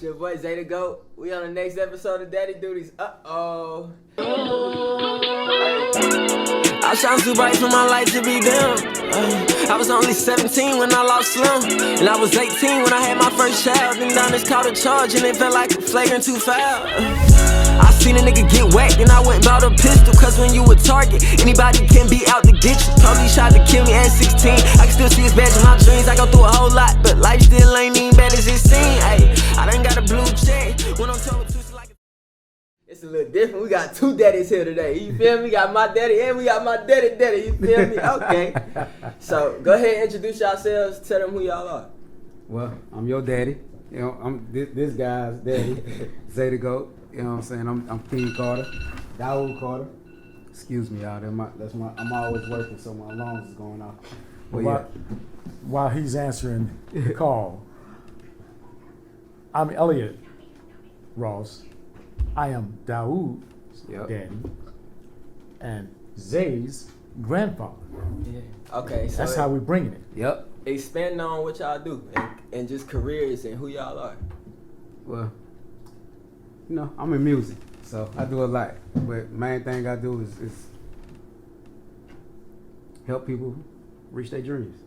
It's your boy Zay the Goat. We on the next episode of Daddy Duties. Uh-oh. I shine too bright for my light to be dim. I was only 17 when I lost Slim. And I was 18 when I had my first child. Then down this caught a charge and it felt like a flagrant 2 foul. I seen a nigga get whacked and I went and bought a pistol. Cause when you a target, anybody can be out to get you. Police tried to kill me at 16. I can still see his badge in my dreams. I go through a whole lot, but life still ain't even bad as it seems. Ay, I done got a blue check. When I'm told to like it's a little different. We got 2 daddies here today. You feel me? We got my daddy and we got my daddy. You feel me? Okay. So go ahead and introduce yourselves. Tell them who y'all are. Well, I'm your daddy. You know, I'm this guy's daddy, Zay the Goat. You know what I'm saying? I'm King Carter, Dawood Carter. Excuse me, y'all. I'm always working, so my alarms is going off. But while he's answering the call, I'm ELLIOT Ross. I am Dawood's daddy and Zay's grandfather. Yeah. Okay. So that's how we're bringing it. Yep. Expand on what y'all do and just careers and who y'all are. Well, you know, I'm in music, so I do a lot. But main thing I do is help people reach their dreams.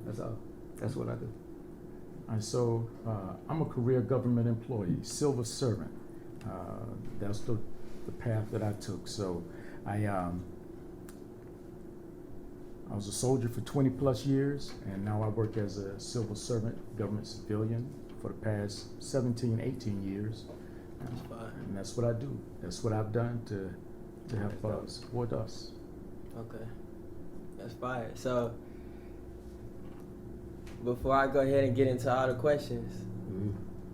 That's all. That's what I do. And so I'm a career government employee, civil servant. That's the path that I took. So I was a soldier for 20 plus years, and now I work as a civil servant, government civilian for the past 17, 18 years. And that's what I do. That's what I've done to help support us. Okay. That's fire. So before I go ahead and get into all the questions,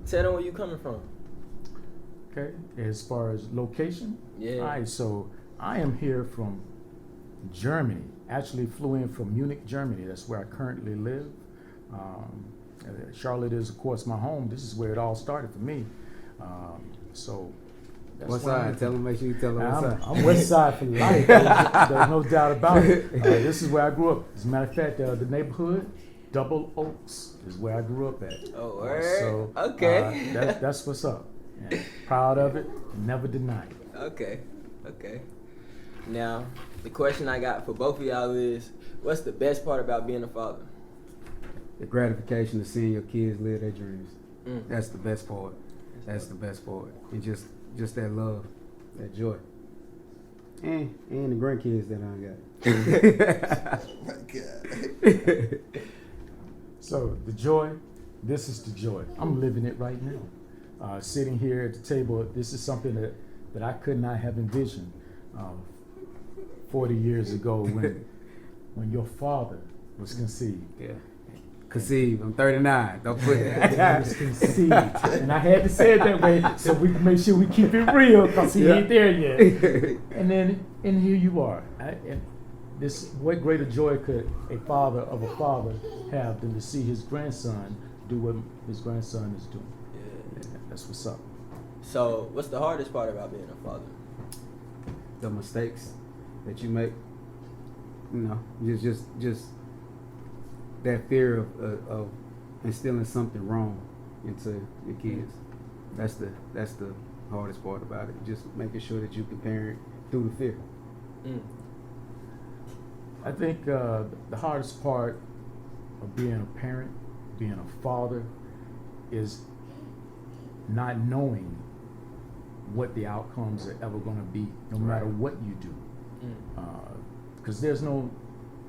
tell them where you coming from. Okay, as far as location? Yeah. All right, so I am here from Germany. Actually flew in from Munich, Germany. That's where I currently live. Charlotte is, of course, my home. This is where it all started for me. So that's what side? Tell them, make sure you tell them what side. I'm West Side for life. There's no doubt about it. This is where I grew up. As a matter of fact, the neighborhood, Double Oaks, is where I grew up at. Oh, word. So okay. That's what's up. And proud of it, never deny it. Okay. Now, the question I got for both of y'all is, what's the best part about being a father? The gratification of seeing your kids live their dreams. That's the best part. That's the best part. And just that love, that joy. And the grandkids that I got. Oh my God. So the joy, this is the joy. I'm living it right now. Sitting here at the table, this is something that I could not have envisioned 40 years ago when your father was conceived. Yeah. Conceived. I'm 39. Don't put it. He was conceived. And I had to say it that way so we can make sure we keep it real because he ain't there yet. And here you are. What greater joy could a father of a father have than to see his grandson do what his grandson is doing? Yeah, that's what's up. So, what's the hardest part about being a father? The mistakes that you make. You know, just that fear of instilling something wrong into your kids. That's the hardest part about it. Just making sure that you can parent through the fear. I think the hardest part of being a parent, being a father, is not knowing what the outcomes are ever going to be, no matter what you do. Because there's no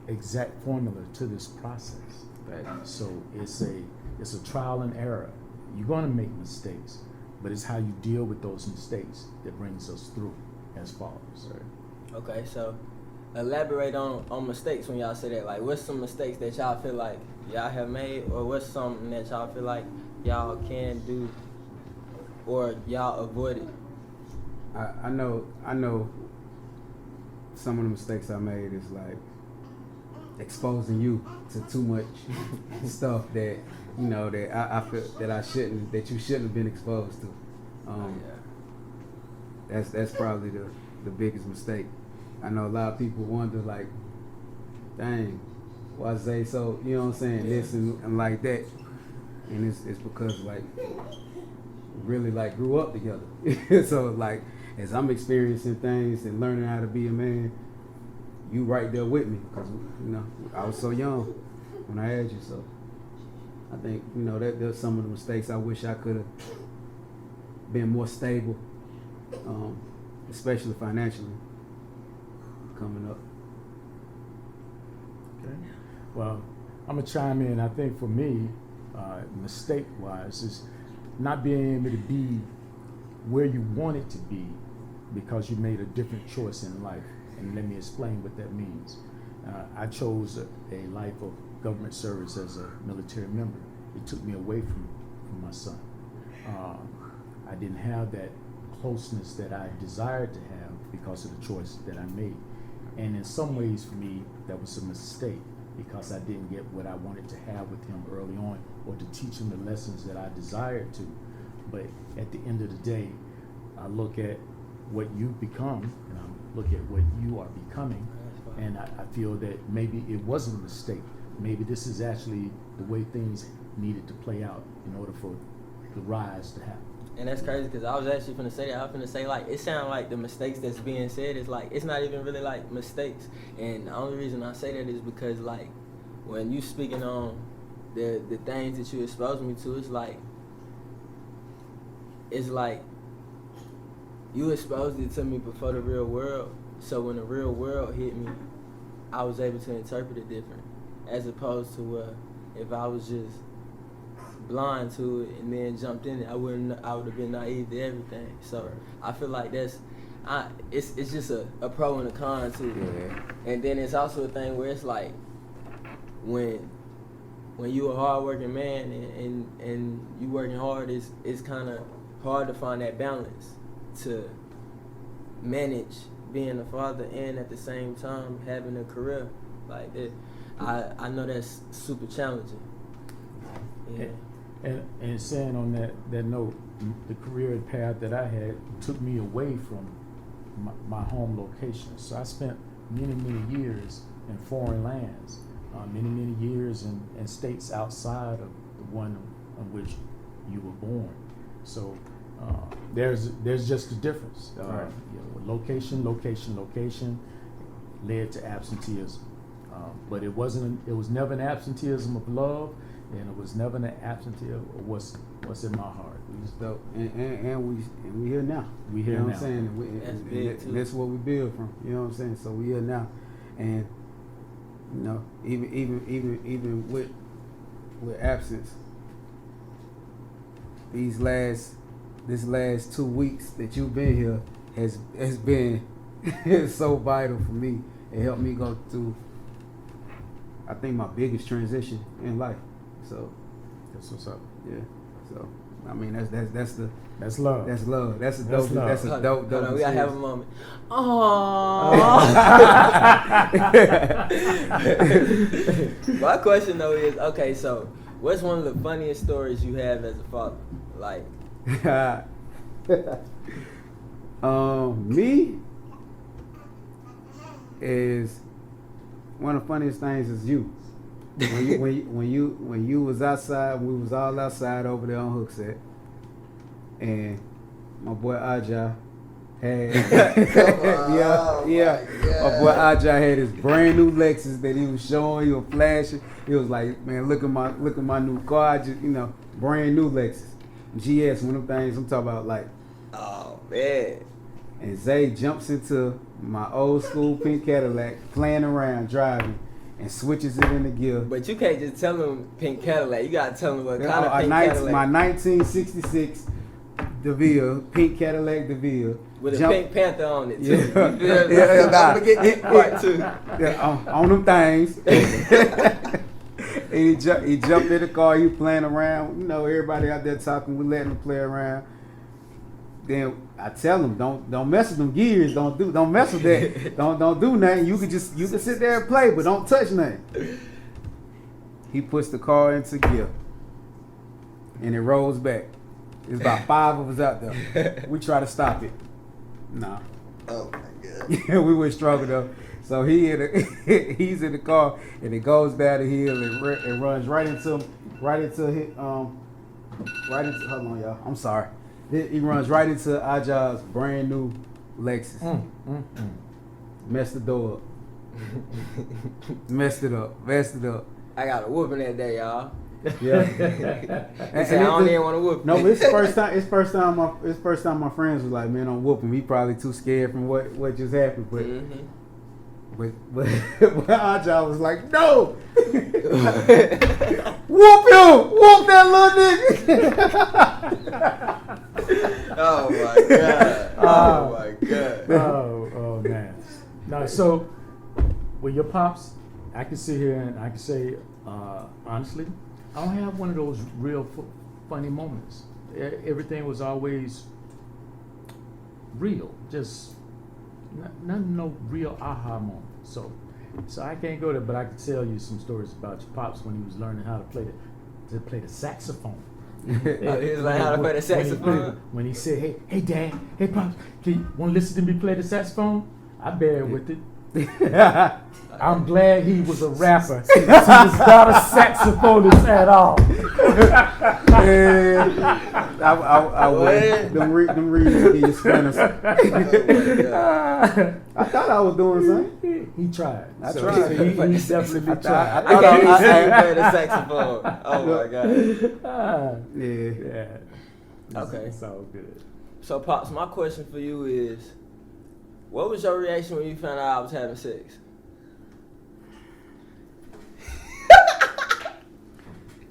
exact formula to this process. Right? So it's a trial and error. You're going to make mistakes, but it's how you deal with those mistakes that brings us through as fathers. Right? Okay, so elaborate on mistakes when y'all say that. Like, what's some mistakes that y'all feel like y'all have made, or what's something that y'all feel like y'all can do or y'all avoided? I know some of the mistakes I made is like exposing you to too much stuff that that I feel that you shouldn't have been exposed to. That's probably the biggest mistake. I know a lot of people wonder, like, dang, why Zay so, you know what I'm saying, this and like that. And it's because, like, really like grew up together. So like as I'm experiencing things and learning how to be a man, you right there with me, because you know I was so young when I had you. So I think that there's some of the mistakes I wish I could have been more stable, especially financially coming up. Okay. Well, I'm gonna chime in. I think for me, mistake-wise, is not being able to be where you wanted to be because you made a different choice in life. And let me explain what that means. I chose a life of government service as a military member. It took me away from my son. I didn't have that closeness that I desired to have because of the choice that I made. And in some ways for me, that was a mistake because I didn't get what I wanted to have with him early on, or to teach him the lessons that I desired to. But at the end of the day, I look at what you've become, and I look at what you are becoming, and I feel that maybe it wasn't a mistake. Maybe this is actually the way things needed to play out in order for the rise to happen. And that's crazy, because I was actually finna say that. I was finna say, like, it sounds like the mistakes that's being said is like, it's not even really like mistakes. And the only reason I say that is because, like, when you speaking on the things that you exposed me to, it's like you exposed it to me before the real world. So when the real world hit me, I was able to interpret it different, as opposed to if I was just blind to it and then jumped in it, I would have been naive to everything. So I feel like it's just a pro and a con too. Yeah. And then it's also a thing where it's like when you a hard-working man and you working hard, it's kind of hard to find that balance to manage being a father and at the same time having a career like that. I know that's super challenging. Yeah. And saying on that note, the career path that I had took me away from my home location. So I spent many years in foreign lands, many years in states outside of the one in which you were born. So there's just a difference. Right. Location led to absenteeism. But it was never an absenteeism of love, and it was never an absenteeism of what's in my heart. And we here now. We here now. now. What I'm saying? That's what we build from. You know what I'm saying? So we here now, and even with absence, this last 2 weeks that you've been here has been so vital for me. It helped me go through, I think, my biggest transition in life. So that's what's up. Yeah. So I mean that's love. That's love. That's a dope. That's a dope. Hold on, we gotta have a moment. My question though is, okay, so what's one of the funniest stories you have as a father? Like, me is one of the funniest things is you. When you was outside, we was all outside over there on Hookset, and my boy Aja had my boy Aja had his brand new Lexus that he was showing, he was flashing. He was like, man, look at my new car. I just, brand new Lexus. GS, one of them things I'm talking about, like, oh man. And Zay jumps into my old school pink Cadillac, playing around, driving, and switches it into gear. But you can't just tell him pink Cadillac. You gotta tell him what kind of pink Cadillac. My 1966 DeVille, pink Cadillac DeVille. With a Pink Panther on it, too. Don't forget this part, too. On them things. And he jumped in the car, he was playing around. Everybody out there talking, we letting him play around. Then I tell him, don't mess with them gears, don't mess with that. don't do nothing. You can sit there and play, but don't touch nothing. He puts the car into gear, and it rolls back. There's about 5 of us out there. We try to stop it. Nah. Oh my God. Yeah, we were struggling though. So he's in the car, and it goes down the hill and runs right into hold on, y'all. I'm sorry. He runs right into Ajah's brand new Lexus. Messed the door up. Messed it up. I got a whooping that day, y'all. Yeah. He said, I don't even want to whoop. No, but it's first time my friends was like, man, I'm whooping. He probably too scared from what just happened, but. Mm-hmm. But Ajah was like, no! Whoop him! Whoop that little nigga! Oh my god! Oh my god! Oh man! No, so with your pops, I can sit here and I can say honestly, I don't have one of those real funny moments. Everything was always real, just no real aha moment. So I can't go there, but I can tell you some stories about your pops when he was learning how to play the saxophone. He was learning how to play the saxophone. When he said, "Hey, Dad, hey, pops, can you want to listen to me play the saxophone?" I bear with it. I'm glad he was a rapper. He was not a saxophonist at all. I would. Them readings give you spinners. I thought I was doing something. He tried. I tried. He definitely tried. I can't play the saxophone. Oh my god. Yeah. Okay. It's all good. So, Pops, my question for you is, what was your reaction when you found out I was having sex?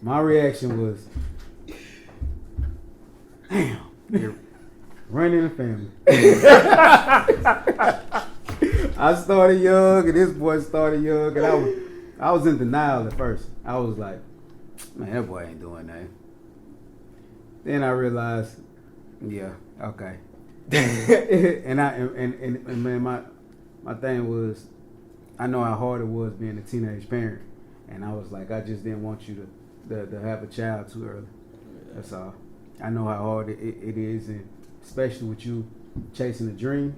My reaction was, damn, you're running the family. I started young, and this boy started young, and I was in denial at first. I was like, man, that boy ain't doing that. Then I realized, yeah, okay. and man, my thing was, I know how hard it was being a teenage parent, and I was like, I just didn't want you to have a child too early. That's all. I know how hard it is, and especially with you chasing a dream,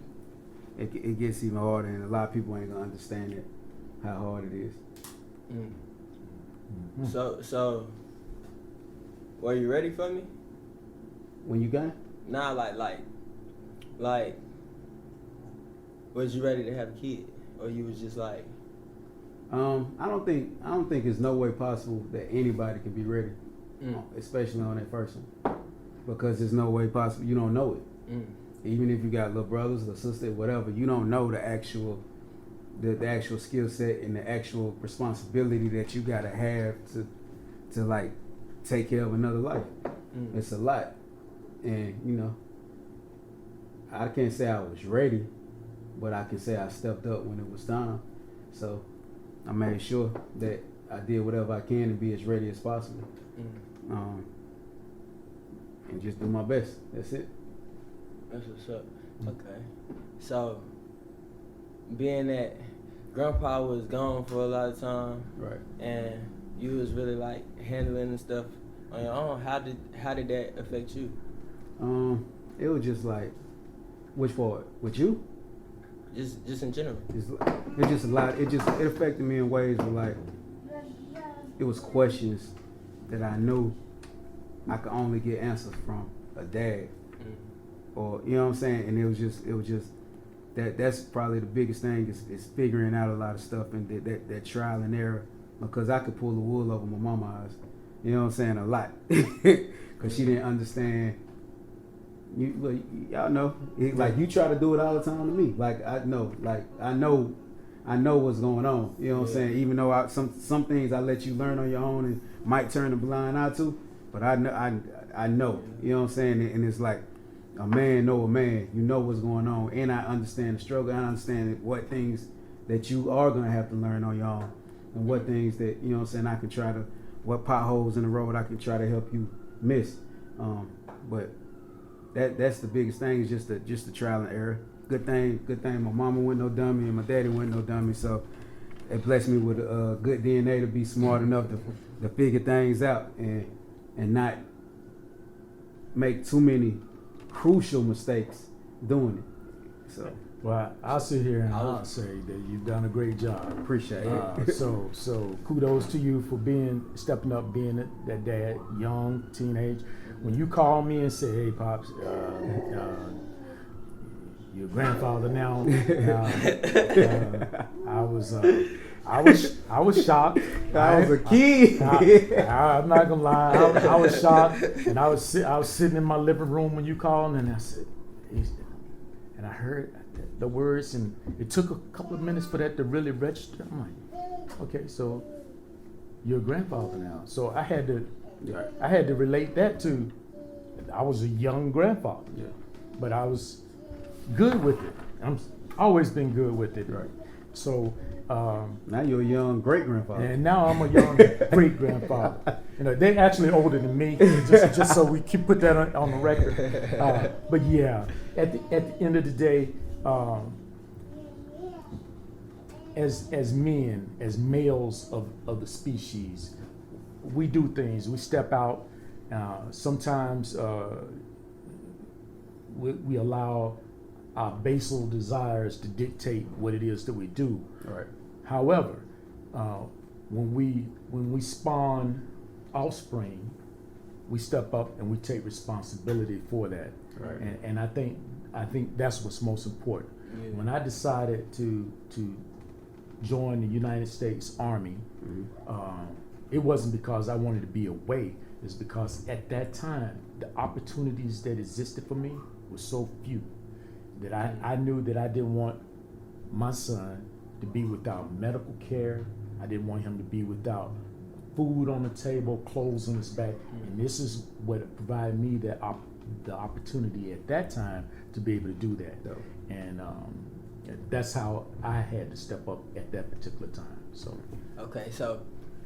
it gets even harder, and a lot of people ain't gonna understand it, how hard it is. Mm. So, were you ready for me? When you got it? Nah, like, was you ready to have a kid, or you was just like? I don't think there's no way possible that anybody can be ready, especially on that first one, because there's no way possible. You don't know it. Even if you got little brothers or sister, whatever, you don't know the actual skill set and the actual responsibility that you gotta have to like take care of another life. It's a lot, and you know, I can't say I was ready, but I can say I stepped up when it was time. So I made sure that I did whatever I can to be as ready as possible, and just do my best. That's it. That's what's up. Okay. So, being that Grandpa was gone for a lot of time, Right. and you was really like handling the stuff on your own, how did that affect you? It was just like, which part? With you? Just in general. It's just a lot. It affected me in ways where like it was questions that I knew I could only get answers from a dad, or you know what I'm saying. And it was just that's probably the biggest thing is figuring out a lot of stuff and that trial and error, because I could pull the wool over my mama's eyes. You know what I'm saying, a lot, because she didn't understand. Y'all know, like you try to do it all the time to me. Like I know what's going on. You know what I'm saying. Even though some things I let you learn on your own and might turn a blind eye to, but I know. You know what I'm saying. And it's like a man know a man. You know what's going on, and I understand the struggle. I understand what things that you are gonna have to learn on your own, and what things that you know what I'm saying. I can try to what potholes in the road I can try to help you miss. But that's the biggest thing is just the trial and error. Good thing my mama wasn't no dummy and my daddy wasn't no dummy, so it blessed me with good DNA to be smart enough to figure things out and not make too many crucial mistakes doing it. So Well, I'll sit here and I'll say that you've done a great job. Appreciate it. So kudos to you for stepping up, being that dad, young, teenage. When you call me and say, "Hey, pops, your grandfather now," I was shocked. I was a kid. I'm not gonna lie. I was shocked, and I was sitting in my living room when you called, and I said, and I heard the words, and it took a couple of minutes for that to really register. I'm like, okay, so you're a grandfather now. So I had to relate that to, I was a young grandfather, but I was good with it. I'm always been good with it, right? So now you're a young great grandfather, and now I'm a young great grandfather. You know, they're actually older than me, just so we can put that on the record. But yeah, at the end of the day, as men, as males of the species, we do things. We step out. Sometimes we allow our basal desires to dictate what it is that we do. right? However, when we spawn offspring, we step up and we take responsibility for that. Right. And I think that's what's most important. Yeah. When I decided to join the United States Army, it wasn't because I wanted to be away. It's because at that time the opportunities that existed for me were so few that I knew that I didn't want my son to be without medical care. I didn't want him to be without food on the table, clothes on his back. And this is what provided me the opportunity at that time to be able to do that. And that's how I had to step up at that particular time. So Okay, so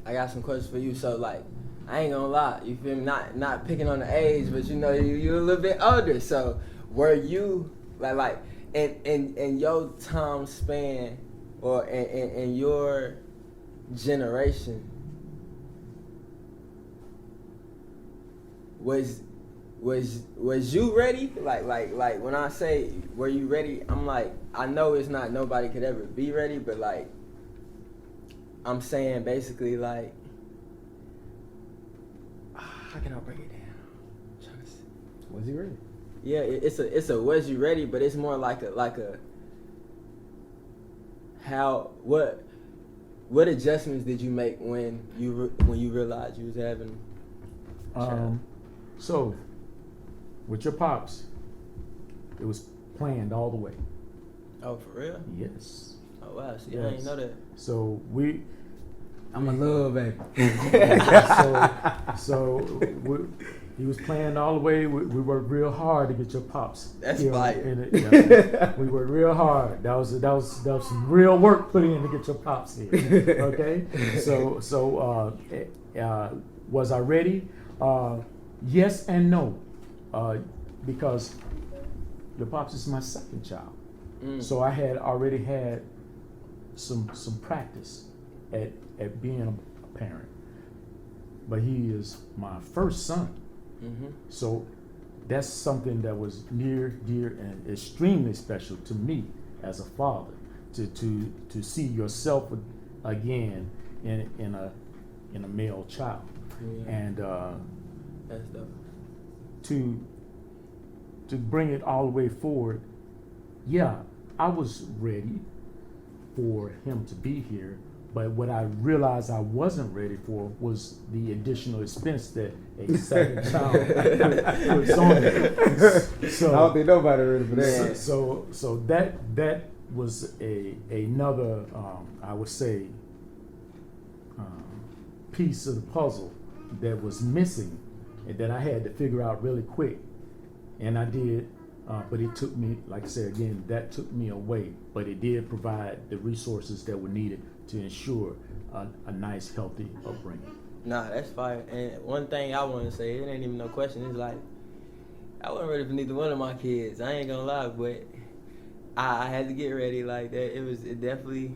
I got some questions for you. So like, I ain't gonna lie, you feel me? Not picking on the age, but you know you a little bit older. So were you like in your time span or in your generation, was you ready? Like when I say were you ready, I'm like, I know it's not nobody could ever be ready, but like I'm saying basically like, how can I break it down? I'm trying to see. Was he ready? Yeah, it's a was you ready, but it's more like a how what adjustments did you make when you realized you was having a child? So with your pops, it was planned all the way. Oh, for real? Yes. Oh wow, see, I didn't know that. So I'm a love baby. He was planned all the way. We worked real hard to get your pops. That's here fire. in it. Yeah. We worked real hard. That was some real work put in to get your pops here. Okay. So was I ready? Yes and no, because your pops is my second child. So I had already had some practice at being a parent, but he is my first son. So that's something that was near, dear, and extremely special to me as a father, to see yourself again in a male child. And That's dope. to bring it all the way forward, yeah, I was ready for him to be here, but what I realized I wasn't ready for was the additional expense that a second child puts on me. So I don't think nobody ready for that. So that was another I would say piece of the puzzle that was missing and that I had to figure out really quick, and I did. But it took me, like I said again, that took me away. But it did provide the resources that were needed to ensure a nice, healthy upbringing. Nah, that's fire. And one thing I want to say, it ain't even no question. It's like I wasn't ready for neither one of my kids. I ain't gonna lie, but I had to get ready like that. It definitely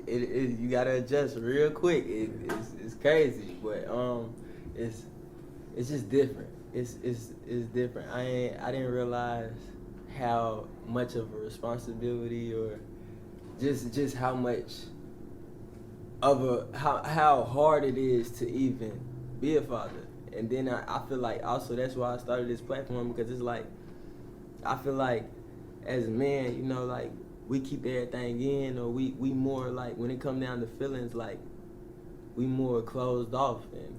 you gotta adjust real quick. It's crazy, but it's just different. It's different. I didn't realize how much of a responsibility or just how much of how hard it is to even be a father. And then I feel like also that's why I started this platform, because it's like I feel like as men, you know, like we keep everything in, or we more like when it come down to feelings, like we more closed off. And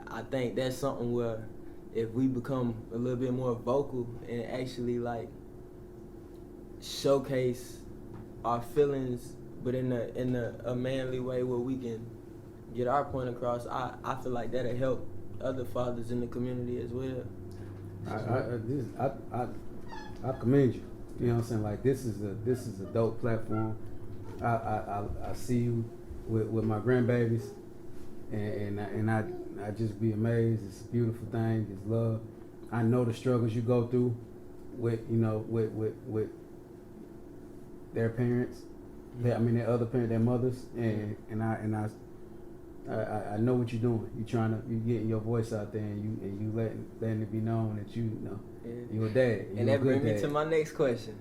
I think that's something where if we become a little bit more vocal and actually like showcase our feelings, but in a manly way where we can get our point across, I feel like that'll help other fathers in the community as well. I commend you. You know what I'm saying? Like this is a dope platform. I see you with my grandbabies, and I just be amazed. It's a beautiful thing. It's love. I know the struggles you go through with with their parents. I mean their other parents, their mothers, and I know what you're doing. You getting your voice out there, and you letting it be known that you know you a dad. And that brings me to my next question.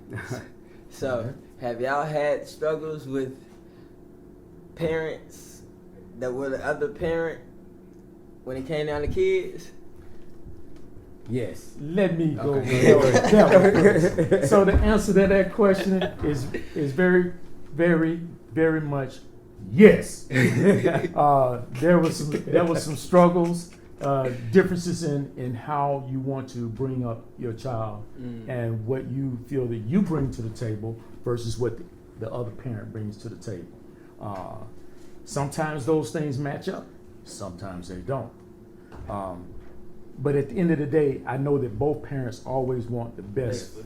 So, have y'all had struggles with parents that were the other parent when it came down to kids? Yes. Let me go. Okay. So the answer to that question is very, very, very much yes. There was some struggles, differences in how you want to bring up your child and what you feel that you bring to the table versus what the other parent brings to the table. Sometimes those things match up, sometimes they don't. But at the end of the day, I know that both parents always want the best for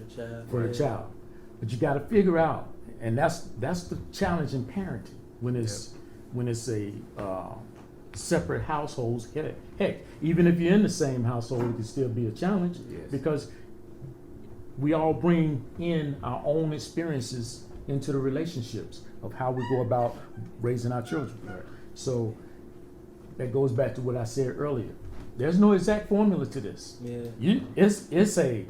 the child. But you got to figure out, and that's the challenge in parenting when it's a separate households. Heck, even if you're in the same household, it can still be a challenge because we all bring in our own experiences into the relationships of how we go about raising our children. So that goes back to what I said earlier. There's no exact formula to this. It's a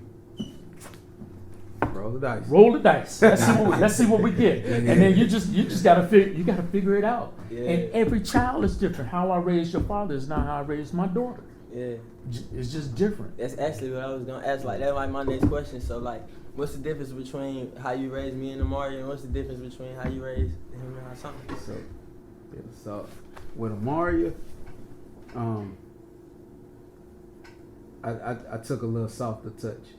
roll the dice. Roll the dice. Let's see what we get. And then you just gotta figure it out. And every child is different. How I raised your father is not how I raised my daughter. Yeah. It's just different. That's actually what I was gonna ask. Like that's like my next question. So like, what's the difference between how you raised me and Amari, and what's the difference between how you raised him and my son? So with Amari, I took a little softer touch.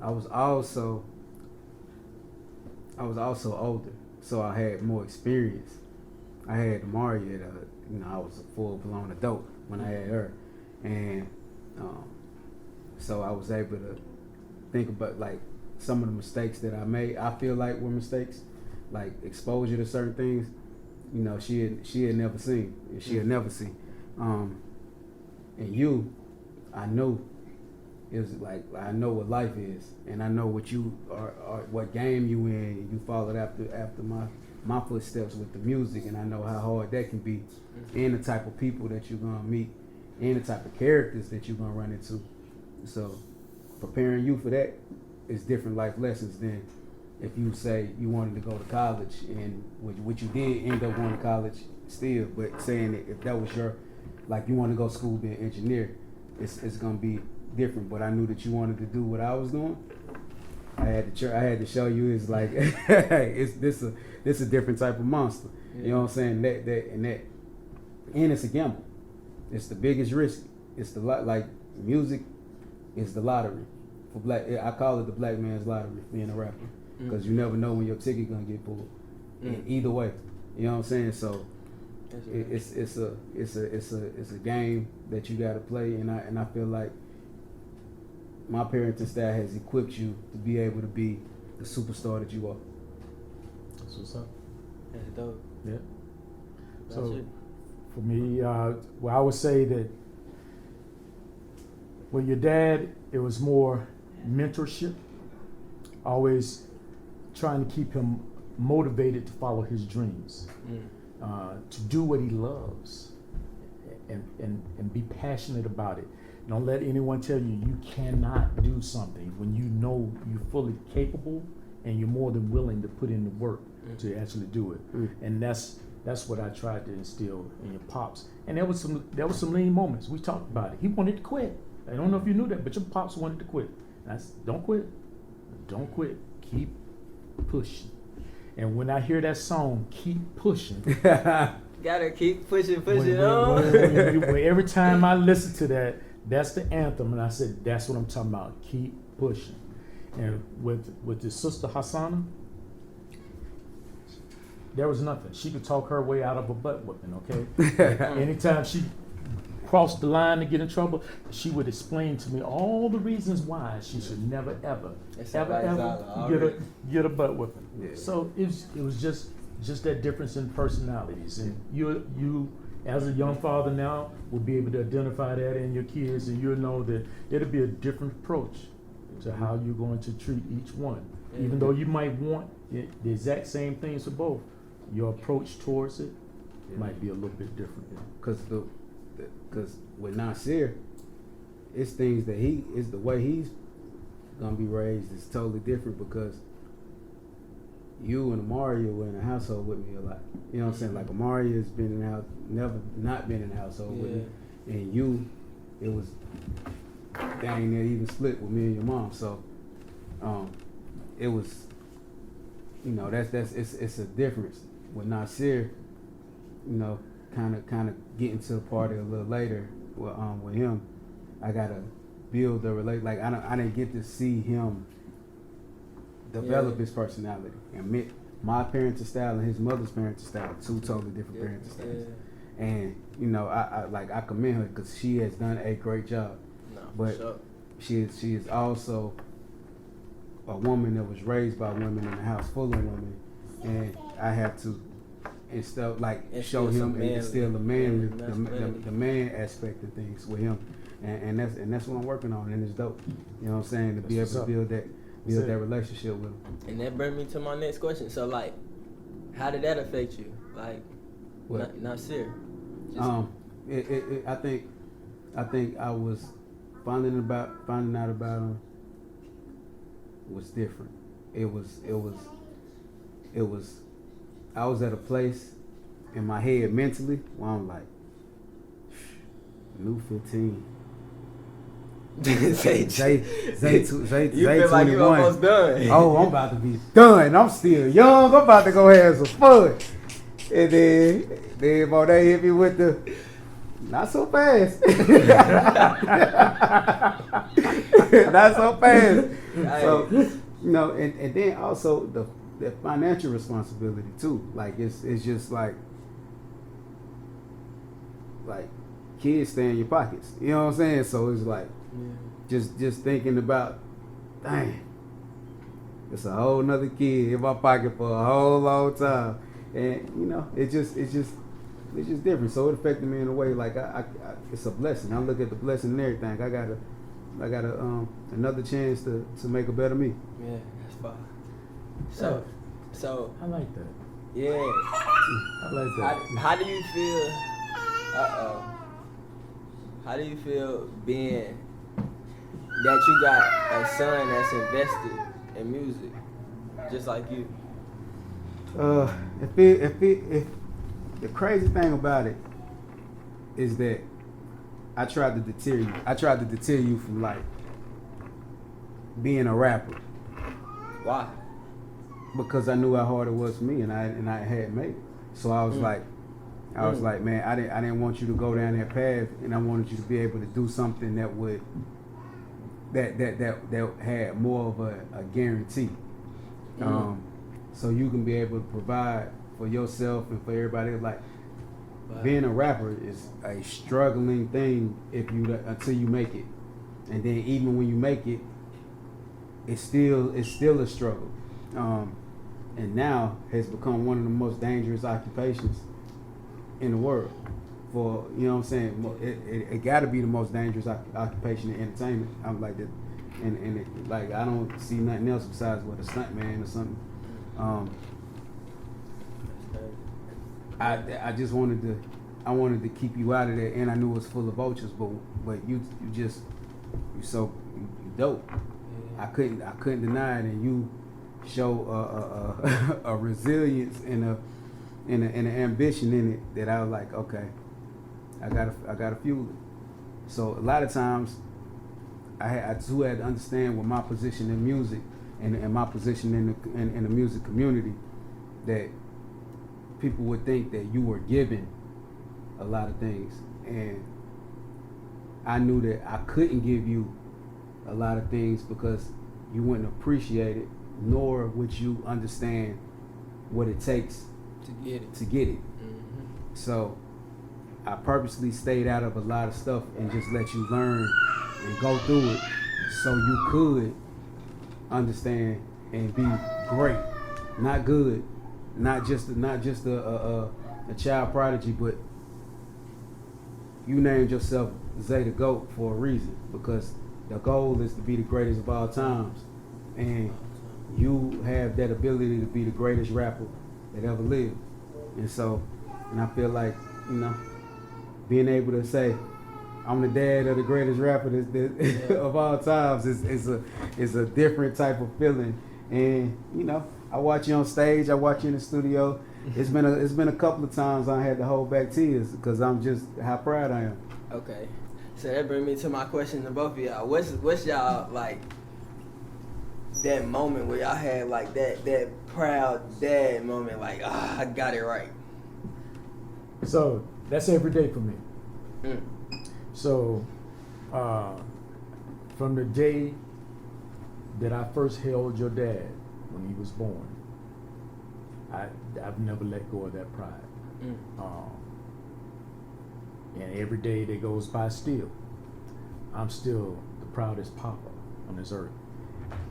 I was also older, so I had more experience. I had Amari I was a full-blown adult when I had her, and so I was able to think about like some of the mistakes that I made. I feel like were mistakes, like exposure to certain things. You know, she had never seen, and she'll never see. And you, I know, is like I know what life is, and I know what you are what game you in. You followed after my footsteps with the music, and I know how hard that can be, and the type of people that you're gonna meet, and the type of characters that you're gonna run into. So, preparing you for that is different life lessons than if you say you wanted to go to college, and which you did end up going to college still, but saying that if that was your, like you want to go to school be an engineer, it's gonna be different. But I knew that you wanted to do what I was doing. I had to show you it's like it's this a different type of monster. You know what I'm saying? And it's a gamble. It's the biggest risk. It's the like music is the lottery for black. I call it the black man's lottery, being a rapper, because you never know when your ticket gonna get pulled. Either way, you know what I'm saying? So it's a game that you got to play, and I feel like my parenting style has equipped you to be able to be the superstar that you are. That's what's up. That's dope. Yeah. That's So it. for me, well, I would say that with your dad, it was more mentorship. Always trying to keep him motivated to follow his dreams, to do what he loves, and be passionate about it. Don't let anyone tell you you cannot do something when you know you're fully capable and you're more than willing to put in the work to actually do it. And that's what I tried to instill in your pops. And there was some lean moments. We talked about it. He wanted to quit. I don't know if you knew that, but your pops wanted to quit. Don't quit. Don't quit. Keep pushing. And when I hear that song, keep pushing. Gotta keep pushing on. When every time I listen to that, that's the anthem, and I said, that's what I'm talking about. Keep pushing. And with the sister Hassana, there was nothing. She could talk her way out of a butt whooping, okay? Anytime she crossed the line to get in trouble, she would explain to me all the reasons why she should never, ever get a butt whooping. Yeah. So it was just that difference in personalities. And you as a young father now will be able to identify that in your kids, and you'll know that it'll be a different approach to how you're going to treat each one. Yeah. Even though you might want the exact same things for both, your approach towards it might be a little bit different. Because with Nasir, it's things that the way he's gonna be raised is totally different, because you and Amaria were in the household with me a lot. You know what I'm saying? Like Amaria has been in the house, never not been in the household with me, and you, it was dang near even split with me and your mom. So, it was, it's a difference. With Nasir, kind of getting to the party a little later with him, I gotta build the relate. Like I didn't get to see him develop his personality and my parenting style and his mother's parenting style, two totally different parenting styles. And I commend her because she has done a great job. But she is also a woman that was raised by women in a house full of women, and I have to show him and instill the man aspect of things with him, and that's what I'm working on, and it's dope. You know what I'm saying? To be able to build that relationship with him. And that brings me to my next question. So how did that affect you? Nasir. I think I was finding out about him was different. It was I was at a place in my head mentally where I'm like, new 15. Zay You feel like you almost done. Oh, I'm about to be done. I'm still young. I'm about to go have some fun. And then Monet hit me with the not so fast. Not so fast. So, and then also the financial responsibility too. Like it's just like kids stay in your pockets. You know what I'm saying? So it's like just thinking about, dang, it's a whole nother kid in my pocket for a whole long time. And it's just different. So it affected me in a way like I it's a blessing. I look at the blessing and everything. I got another chance to make a better me. Yeah, that's fine. So I like that. Yeah. I like that. How do you feel? How do you feel being that you got a son that's invested in music, just like you? If the crazy thing about it is that I tried to deter you. I tried to deter you from being a rapper. Why? Because I knew how hard it was for me, and I had made it. So I was like, man, I didn't want you to go down that path, and I wanted you to be able to do something that would that had more of a guarantee. So you can be able to provide for yourself and for everybody. Like being a rapper is a struggling thing until you make it, and then even when you make it, it's still a struggle. And now has become one of the most dangerous occupations in the world. For you know what I'm saying, it got to be the most dangerous occupation in entertainment. I'm like that, and I don't see nothing else besides a stunt man or something. I just wanted to I wanted to keep you out of there, and I knew it was full of vultures, but you dope. Yeah. I couldn't deny it, and you show a resilience and an ambition in it that I was like, okay, I gotta fuel it. So a lot of times, I too had to understand what my position in music and my position in the music community, that people would think that you were given a lot of things, and I knew that I couldn't give you a lot of things because you wouldn't appreciate it, nor would you understand what it takes To get it. Mm-hmm. So I purposely stayed out of a lot of stuff and just let you learn and go through it so you could understand and be great, not good, not just a child prodigy, but you named yourself Zay the GOAT for a reason, because the goal is to be the greatest of all times, and you have that ability to be the greatest rapper that ever lived. And so, and I feel like, you know, being able to say I'm the dad of the greatest rapper of all times is a different type of feeling. And you know, I watch you on stage, I watch you in the studio. It's been a couple of times I had to hold back tears because I'm just how proud I am. Okay, so that brings me to my question to both of y'all. What's y'all like that moment where y'all had like that proud dad moment, like I got it right? So that's every day for me. Mm. So from the day that I first held your dad when he was born, I've never let go of that pride. Mm. And every day that goes by still, I'm still the proudest papa on this earth.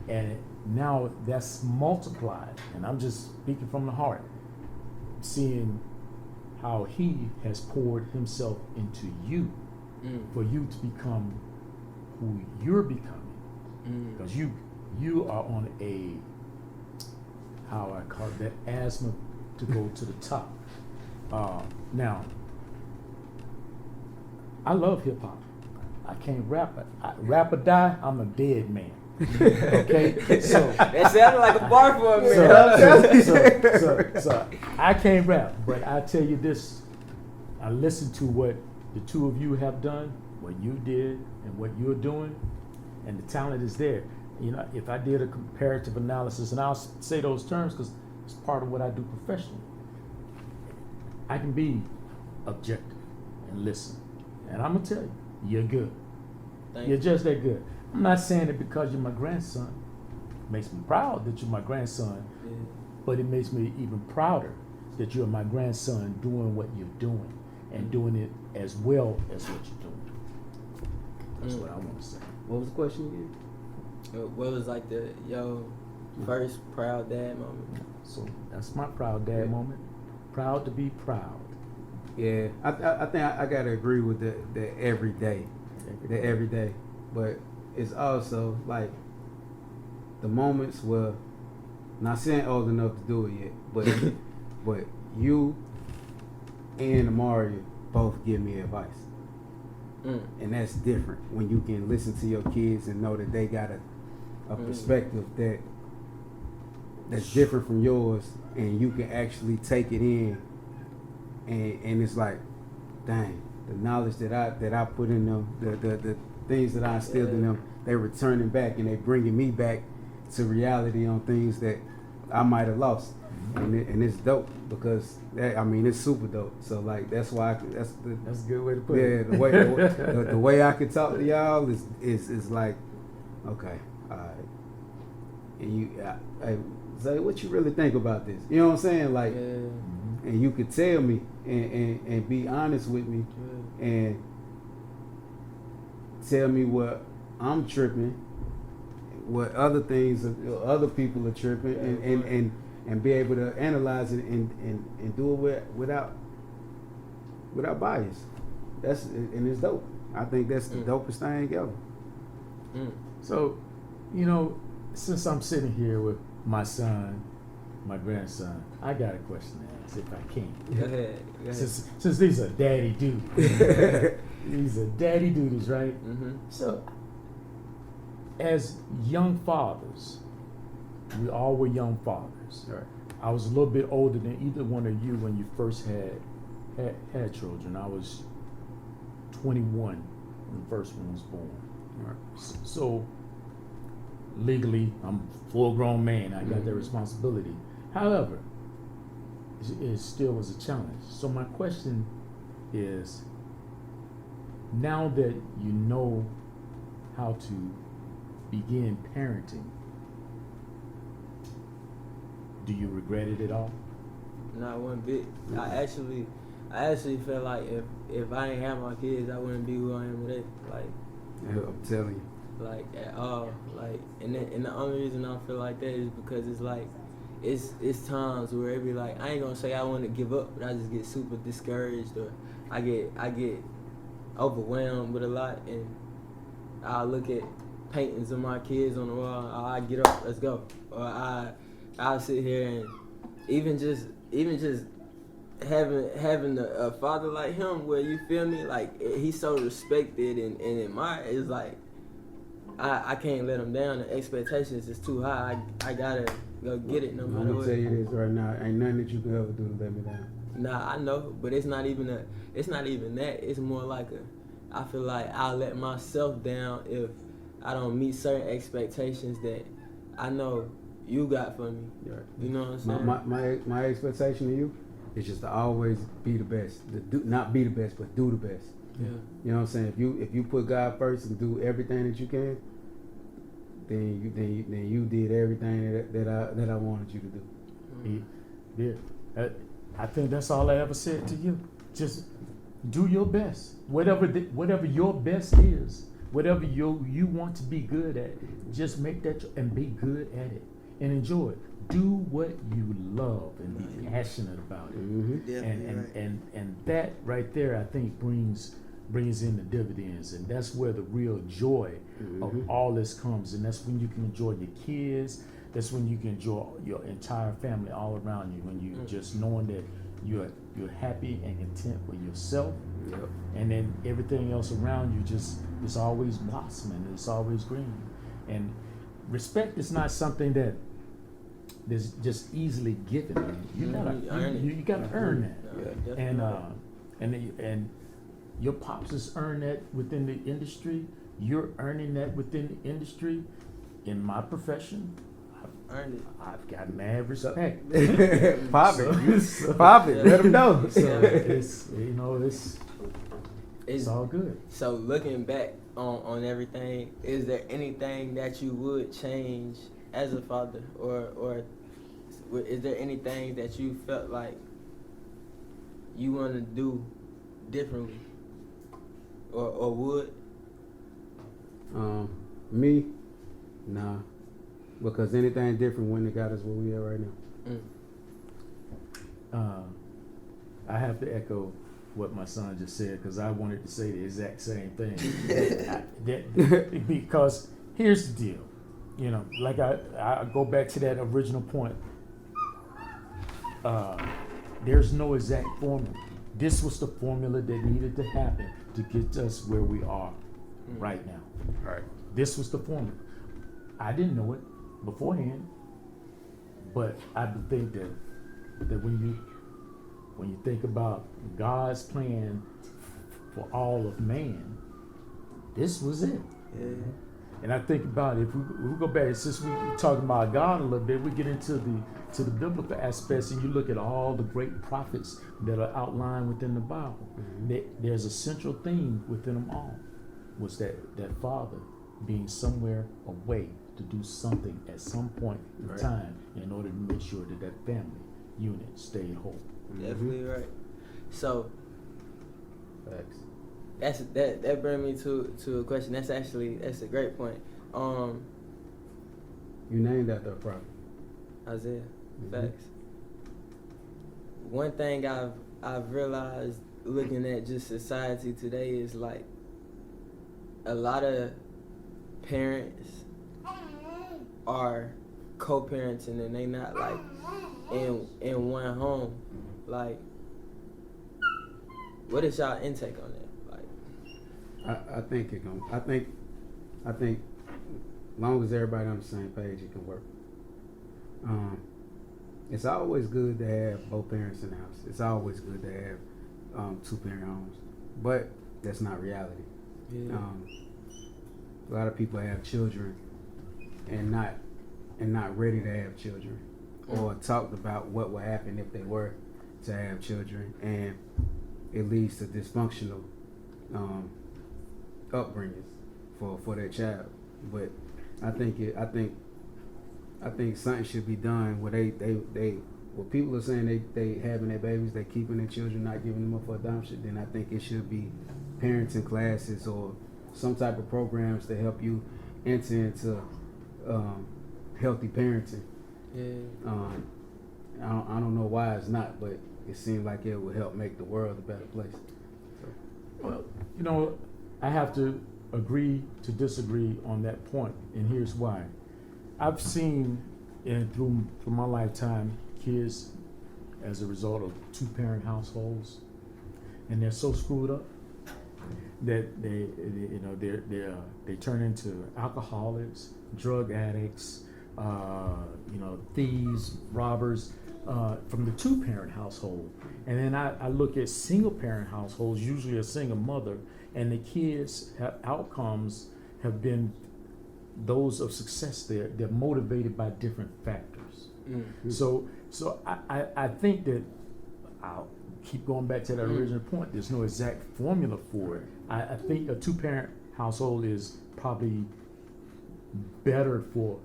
And now that's multiplied, and I'm just speaking from the heart, seeing how he has poured himself into you for you to become who you're becoming. Because you are on a, how I call it, that asthma to go to the top. Now, I love hip hop. I can't rap it. Rap or die, I'm a dead man. Okay, so That sounded like a bar for a minute. so I can't rap, but I tell you this: I listened to what the two of you have done, what you did, and what you're doing, and the talent is there. You know, if I did a comparative analysis, and I'll say those terms because it's part of what I do professionally, I can be objective and listen, and I'm gonna tell you, you're good. You're just that good. I'm not saying it because you're my grandson. It makes me proud that you're my grandson, but it makes me even prouder that you're my grandson doing what you're doing and doing it as well as what you're doing. That's what I want to say. What was the question again? What was like your first proud dad moment? So that's my proud dad moment. Proud to be proud. Yeah, I think I gotta agree with the every day. The every day. But it's also like the moments where, not saying old enough to do it yet, but you and Amaria both give me advice. And that's different when you can listen to your kids and know that they got a perspective that's different from yours, and you can actually take it in, and it's like, dang, the knowledge that I put in them, the things that I instilled in them, they returning back and they bringing me back to reality on things that I might have lost, and it's dope because it's super dope. So like that's why that's a good way to put it. Yeah, the way I can talk to y'all is like, okay, all right, and you, hey, Zay, what you really think about this? You know what I'm saying? Like, and you could tell me and be honest with me and tell me what I'm tripping, what other things other people are tripping, and be able to analyze it and do it without bias. And it's dope. I think that's the dopest thing ever. So, you know, since I'm sitting here with my son, my grandson, I got a question to ask if I can. Go ahead. Since these are daddy duties. These are daddy duties, right? Mm-hmm. So, as young fathers, we all were young fathers. Right. I was a little bit older than either one of you when you first had children. I was 21 when the first one was born. Right. So legally, I'm a full-grown man. I got that responsibility. However, it still was a challenge. So my question is, now that you know how to begin parenting, do you regret it at all? Not one bit. I actually feel like if I ain't have my kids, I wouldn't be who I am today. Like, I'm telling you. like at all. Like, and the only reason I feel like that is because it's like, it's times where it be like, I ain't gonna say I want to give up, but I just get super discouraged, or I get overwhelmed with a lot, and I look at paintings of my kids on the wall. I get up, let's go, or I'll sit here and even just having a father like him, where you feel me, like he's so respected and admired. It's like I can't let him down. The expectations is too high. I gotta go get it no matter I'm what. gonna tell you this right now. Ain't nothing that you can ever do to let me down. Nah, I know, but it's not even that. It's more like I feel like I'll let myself down if I don't meet certain expectations that I know you got for me. Right. You know what I'm saying? My expectation of you is just to always be the best. Not be the best, but do the best. Yeah. You know what I'm saying? If you put God first and do everything that you can, then you did everything that I wanted you to do. Yeah. I think that's all I ever said to you. Just do your best. Whatever your best is, whatever you want to be good at, just make that and be good at it and enjoy it. Do what you love and be passionate about it. Mm-hmm. And that right there, I think brings in the dividends, and that's where the real joy of all this comes. And that's when you can enjoy your kids. That's when you can enjoy your entire family all around you. When you just knowing that you're happy and content with yourself, and then everything else around you is always blossoming. It's always green. And respect is not something that's just easily given. You gotta earn that. Yeah, And your pops has earned that within the industry. You're earning that within the industry. In my profession, earned it. I've got mad respect. Pop it. Let them know. So it's all good. So looking back on everything, is there anything that you would change as a father, or is there anything that you felt like you want to do differently, or would? Me, nah, because anything different wouldn't have got us where we are right now. I have to echo what my son just said, because I wanted to say the exact same thing. Because here's the deal, like I go back to that original point. There's no exact formula. This was the formula that needed to happen to get us where we are right now. Right. This was the formula. I didn't know it beforehand, but I think that when you think about God's plan for all of man, this was it. Yeah. And I think about it, if we go back, since we're talking about God a little bit, we get into the biblical aspects, and you look at all the great prophets that are outlined within the Bible. There's a central theme within them all, was that Father being somewhere away to do something at some point in time in order to make sure that family unit stayed whole. Definitely right. So Facts. that brings me to a question. That's a great point. You named after a prophet. Isaiah. Facts. One thing I've realized looking at just society today is like a lot of parents are co-parenting, and they not like in one home. Like, what is y'all intake on that? Like, I think it can. I think, long as everybody on the same page, it can work. It's always good to have both parents in the house. It's always good to have 2-parent homes, but that's not reality. yeah. A lot of people have children and not ready to have children, or talked about what would happen if they were to have children, and it leads to dysfunctional upbringings for their child. But I think something should be done where they what people are saying they having their babies, they keeping their children, not giving them up for adoption. Then I think it should be parenting classes or some type of programs to help you enter into healthy parenting. Yeah. I don't know why it's not, but it seems like it would help make the world a better place. So. Well, you know, I have to agree to disagree on that point, and here's why. I've seen through my lifetime kids as a result of 2-parent households, and they're so screwed up that they turn into alcoholics, drug addicts, thieves, robbers, from the 2-parent household. And then I look at single-parent households, usually a single mother, and the kids' outcomes have been those of success. They're motivated by different factors. Mm-hmm. So I think that I'll keep going back to that original point. There's no exact formula for it. I think a 2-parent household is probably better for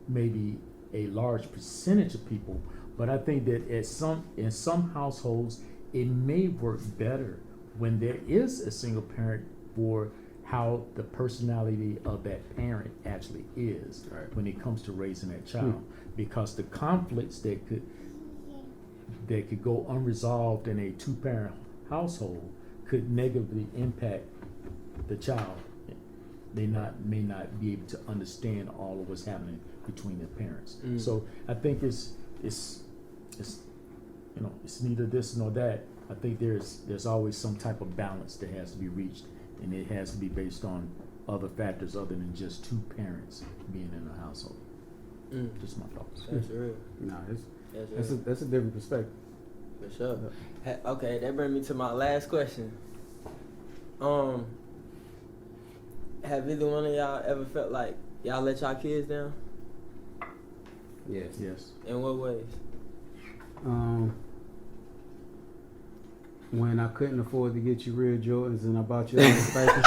maybe a large percentage of people, but I think that in some households it may work better when there is a single parent for how the personality of that parent actually is when it comes to raising that child, because the conflicts that could go unresolved in a 2-parent household could negatively impact the child. They may not be able to understand all of what's happening between their parents. So I think it's neither this nor that. I think there's always some type of balance that has to be reached, and it has to be based on other factors other than just 2 parents being in a household. Just my thoughts. That's real. No, that's a different perspective. For sure. Okay, that brings me to my last question. Have either one of y'all ever felt like y'all let y'all kids down? Yes. In what ways? When I couldn't afford to get you real Jordans and I bought you all the papers.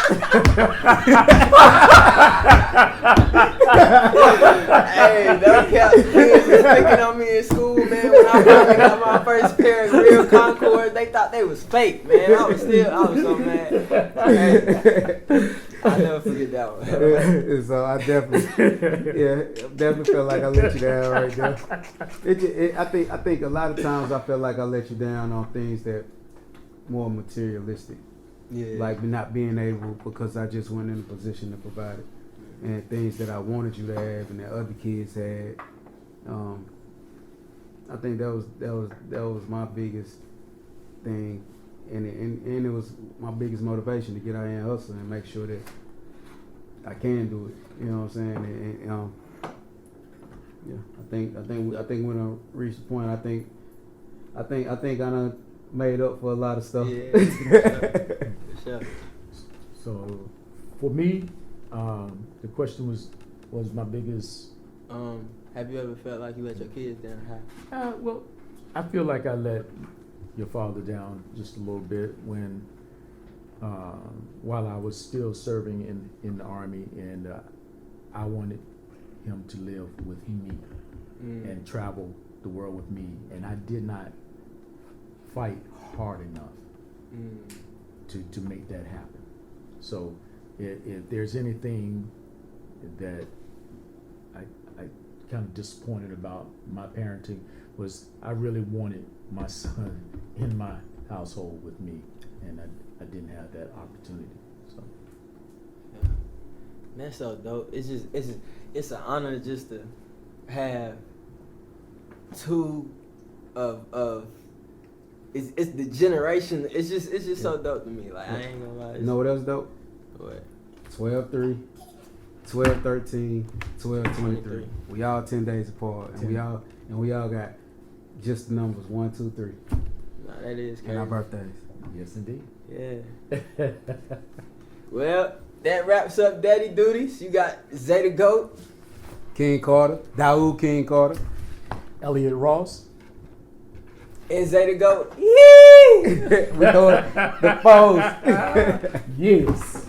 Hey, them cats kids was picking on me in school, man. When I finally got my first pair of real Concords, they thought they was fake, man. I was so mad. Hey, I'll never forget that one. So I definitely felt like I let you down right there. I think a lot of times I felt like I let you down on things that more materialistic, like not being able, because I just wasn't in a position to provide it, and things that I wanted you to have and that other kids had. I think that was my biggest thing, and it was my biggest motivation to get out here and hustle and make sure that I can do it. You know what I'm saying? And I think when I reached the point, I think I done made up for a lot of stuff. Yeah, for sure. So for me, the question was my biggest. Have you ever felt like you let your kids down? How? Well, I feel like I let your father down just a little bit when, while I was still serving in the Army, and I wanted him to live with me and travel the world with me, and I did not fight hard enough to make that happen. So if there's anything that I kind of disappointed about my parenting, was I really wanted my son in my household with me, and I didn't have that opportunity. So That's so dope. It's an honor just to have 2 of it's the generation. It's just so dope to me. Like I ain't gonna lie. You know what else dope? What? 12-3, 12-13, 12-23. 23. We all 10 days apart, and we all got just the numbers 1, 2, 3, Nah, that is crazy. and our birthdays. Yes, indeed. Yeah. Well, that wraps up Daddy Duties. You got Zay the Goat. King Carter, Daoud King Carter. Elliot Ross. And Zay the Goat. Yee! We doing the pose. Yes.